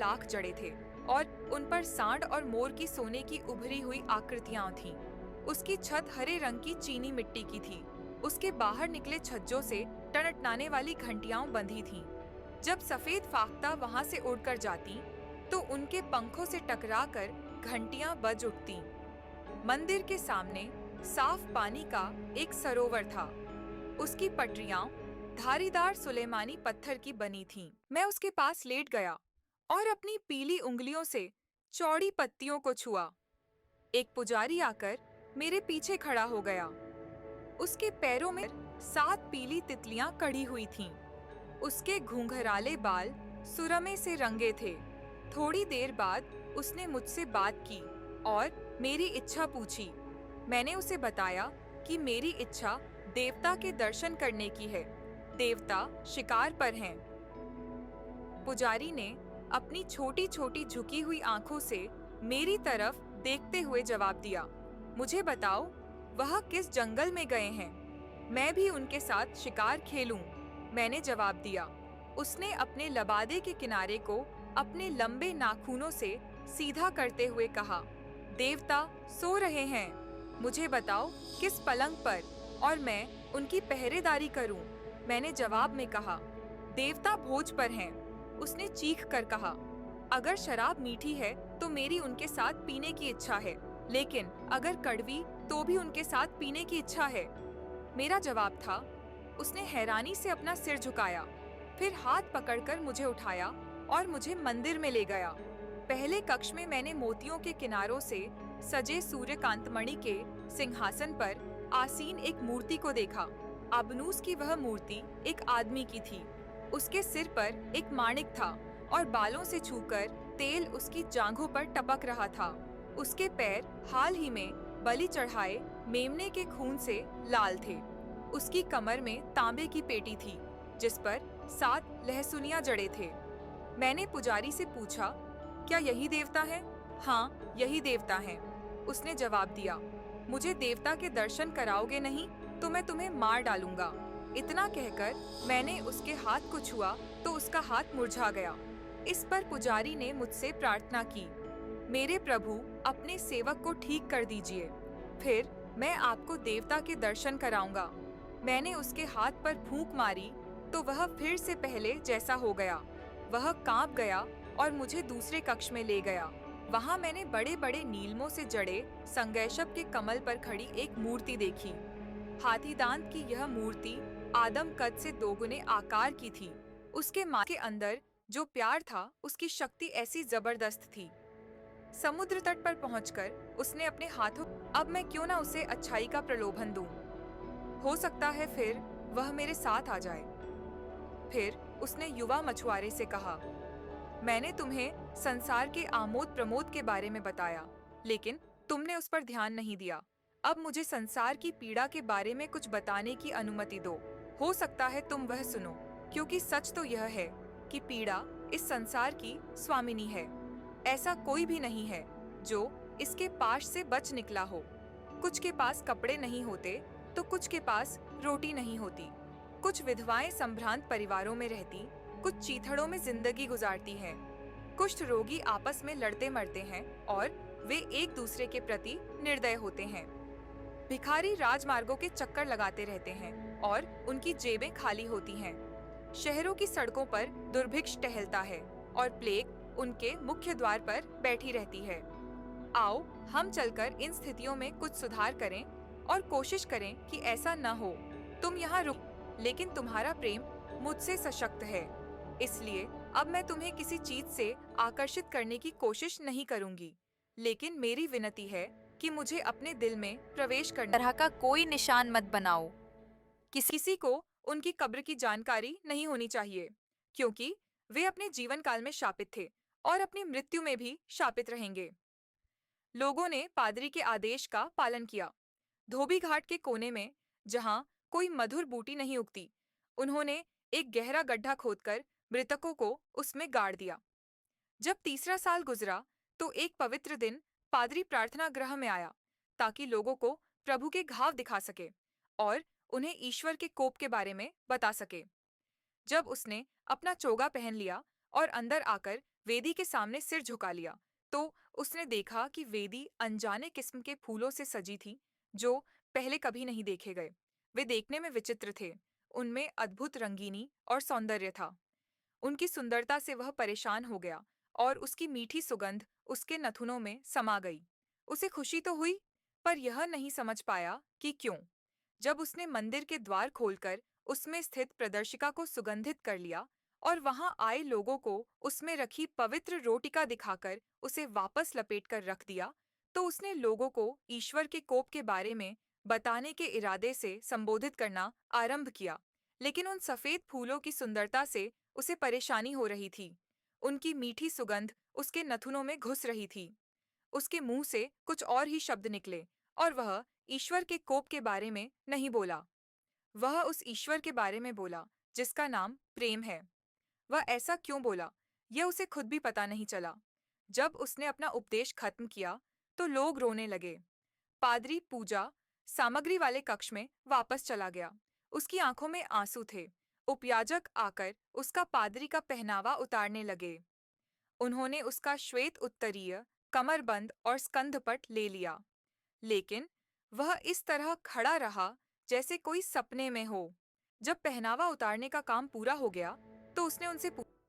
लाख जड़े थे और उन पर सांड और मोर की सोने की उभरी हुई आकृतियां थीं। उसकी छत हरे रंग की चीनी मिट्टी की थी। उसके बाहर निकले छज्जों से टनटनाने वाली घंटियां बंधी थीं। जब सफेद फाख्ता वहां से उड़कर जाती, तो उनके पंखों से टकराकर घंटियां बज उठतीं। मंदिर के सामने साफ पानी का एक सरोवर था। उसकी पटरियां धारीदार सुलेमानी पत्थर की बनी थीं। मैं उसके पास लेट गया और अपनी पीली उंगलियों से चौड़ी पत्तियों को छुआ। एक पुजारी आकर मेरे पीछे खड़ा हो गया। उसके पैरों में 7 पीली तितलियां कड़ी हुई थीं। उसके घूंघराले बाल सुरमे से रंगे थे। थोड़ी देर बाद उसने मुझसे बात की और मेरी इच्छा पूछी। मैंने उसे बताया कि मेरी इच्छा देवता के दर्शन करने की है। देवता शिकार पर हैं। पुजारी ने अपनी छोटी छोटी झुकी हुई आंखों से मेरी तरफ देखते हुए जवाब दिया, मुझे बताओ, वह किस जंगल में गए हैं? मैं भी उनके साथ शिकार खेलूं। मैंने जवाब दिया। उसने अपने लबादे के किनारे को अपने लंबे नाखूनों से सीधा करते हुए कहा, देवता सो रहे हैं। मुझे बताओ किस पलंग पर, और मैं उनकी पहरेदारी करूं। मैंने जवाब में कहा, देवता भोज पर हैं। उसने चीख कर कहा, अगर शराब मीठी है तो मेरी उनके साथ पीने की इच्छा है, लेकिन अगर कड़वी तो भी उनके साथ पीने की इच्छा है। मेरा जवाब था। उसने हैरानी से अपना सिर झुकाया, फिर हाथ पकड़कर मुझे उठाया और मुझे मंदिर में ले गया। पहले कक्ष में मैंने मोतियों के किनारों से सजे सूर्यकांतमणि के सिंहासन पर आसीन एक मूर्ति को देखा। अबनूस की वह मूर्ति एक आदमी की थी। उसके सिर पर एक माणिक था और बालों से छूकर तेल उसकी जांघों पर टपक रहा था। उसके पैर हाल ही में बलि चढ़ाए मेमने के खून से लाल थे। उसकी कमर में तांबे की पेटी थी, जिस पर 7 लहसुनिया जड़े थे। मैंने पुजारी से पूछा, क्या यही देवता है? हाँ, यही देवता है। उसने जवाब दिया। मुझे देवता के दर्शन कराओगे नहीं तो मैं तुम्हें मार डालूंगा। इतना कहकर मैंने उसके हाथ को छुआ तो उसका हाथ मुरझा गया। इस पर पुजारी ने मुझसे प्रार्थना की, मेरे प्रभु, अपने सेवक को ठीक कर दीजिए, फिर मैं आपको देवता के दर्शन कराऊंगा। मैंने उसके हाथ पर फूंक मारी तो वह फिर से पहले जैसा हो गया। वह कांप गया और मुझे दूसरे कक्ष में ले गया। वहां मैंने बड़े बड़े नीलमों से जड़े संगैशब के कमल पर खड़ी एक मूर्ति देखी। हाथी दांत की यह मूर्ति आदम कद से 2 गुने आकार की थी। उसके माँ के अंदर जो प्यार था, उसकी शक्ति ऐसी जबरदस्त थी। समुद्र तट पर पहुंचकर उसने अपने हाथों, अब मैं क्यों ना उसे अच्छाई का प्रलोभन दूं। हो सकता है फिर वह मेरे साथ आ जाए। फिर उसने युवा मछुआरे से कहा, मैंने तुम्हें संसार के आमोद प्रमोद के बारे में बताया, लेकिन तुमने उस पर ध्यान नहीं दिया। अब मुझे संसार की पीड़ा के बारे में कुछ बताने की अनुमति दो। हो सकता है तुम वह सुनो, क्योंकि सच तो यह है कि पीड़ा इस संसार की स्वामिनी है। ऐसा कोई भी नहीं है जो इसके पाश से बच निकला हो। कुछ के पास कपड़े नहीं होते तो कुछ के पास रोटी नहीं होती। कुछ विधवाएं संभ्रांत परिवारों में रहती, कुछ चीथड़ों में जिंदगी गुजारती हैं। कुष्ठ रोगी आपस में लड़ते मरते हैं और वे एक दूसरे के प्रति निर्दय होते हैं। भिखारी राजमार्गों के चक्कर लगाते रहते हैं और उनकी जेबें खाली होती हैं। शहरों की सड़कों पर दुर्भिक्ष टहलता है और प्लेग उनके मुख्य द्वार पर बैठी रहती है। आओ हम चलकर इन स्थितियों में कुछ सुधार करें और कोशिश करें कि ऐसा न हो। तुम यहाँ रुक, लेकिन तुम्हारा प्रेम मुझसे सशक्त है, इसलिए अब मैं तुम्हें किसी चीज से आकर्षित करने की कोशिश नहीं करूंगी। लेकिन मेरी विनती है कि मुझे अपने दिल में प्रवेश करने तरह का कोई निशान मत बनाओ। किसी को उनकी कब्र की जानकारी नहीं होनी चाहिए, क्योंकि वे अपने जीवन काल में शापित थे और अपनी मृत्यु में भी शापित रहेंगे। लोगों ने पादरी के आदेश का पालन किया। धोबी घाट के कोने में, जहां कोई मधुर बूटी नहीं उगती, उन्होंने एक गहरा गड्ढा खोदकर मृतकों को उसमें गाड़ दिया। जब तीसरा साल गुजरा तो एक पवित्र दिन पादरी प्रार्थना गृह में आया ताकि लोगों को प्रभु के घाव दिखा सके और उन्हें ईश्वर के कोप के बारे में बता सके। जब उसने अपना चोगा पहन लिया और अंदर आकर वेदी के सामने सिर झुका लिया, तो उसने देखा कि वेदी अनजाने किस्म के फूलों से सजी थी, जो पहले कभी नहीं देखे गए। वे देखने में विचित्र थे। उनमें अद्भुत रंगीनी और सौंदर्य था। उनकी सुंदरता से वह परेशान हो गया और उसकी मीठी सुगंध उसके नथुनों में समा गई। उसे खुशी तो हुई, पर यह नहीं समझ पाया कि क्यों। जब उसने मंदिर के द्वार खोलकर उसमें स्थित प्रदर्शिका को सुगंधित कर लिया और वहां आए लोगों को उसमें रखी पवित्र रोटिका दिखाकर उसे वापस लपेटकर रख दिया, तो उसने लोगों को ईश्वर के कोप के बारे में बताने के इरादे से संबोधित करना आरंभ किया। लेकिन उन सफेद फूलों की सुंदरता से उसे परेशानी हो रही थी। उनकी मीठी सुगंध उसके नथुनों में घुस रही थी। उसके मुंह से कुछ और ही शब्द निकले और वह ईश्वर के कोप के बारे में नहीं बोला। वह उस ईश्वर के बारे में बोला जिसका नाम प्रेम है। वह ऐसा क्यों बोला, यह उसे खुद भी पता नहीं चला। जब उसने अपना उपदेश खत्म किया, तो लोग रोने लगे। पादरी पूजा सामग्री वाले कक्ष में वापस चला गया। उसकी आंखों में आंसू थे। उपयाजक आकर उसका पादरी का पहनावा उतारने लगे। उन्होंने उसका श्वेत उत्तरीय, कमरबंद और स्कंधपट ले लिया, लेकिन वह इस तरह खड़ा रहा जैसे कोई सपने में हो। जब पहनावा उतारने का काम पूरा हो गया, तो उसने उनसे पूछा,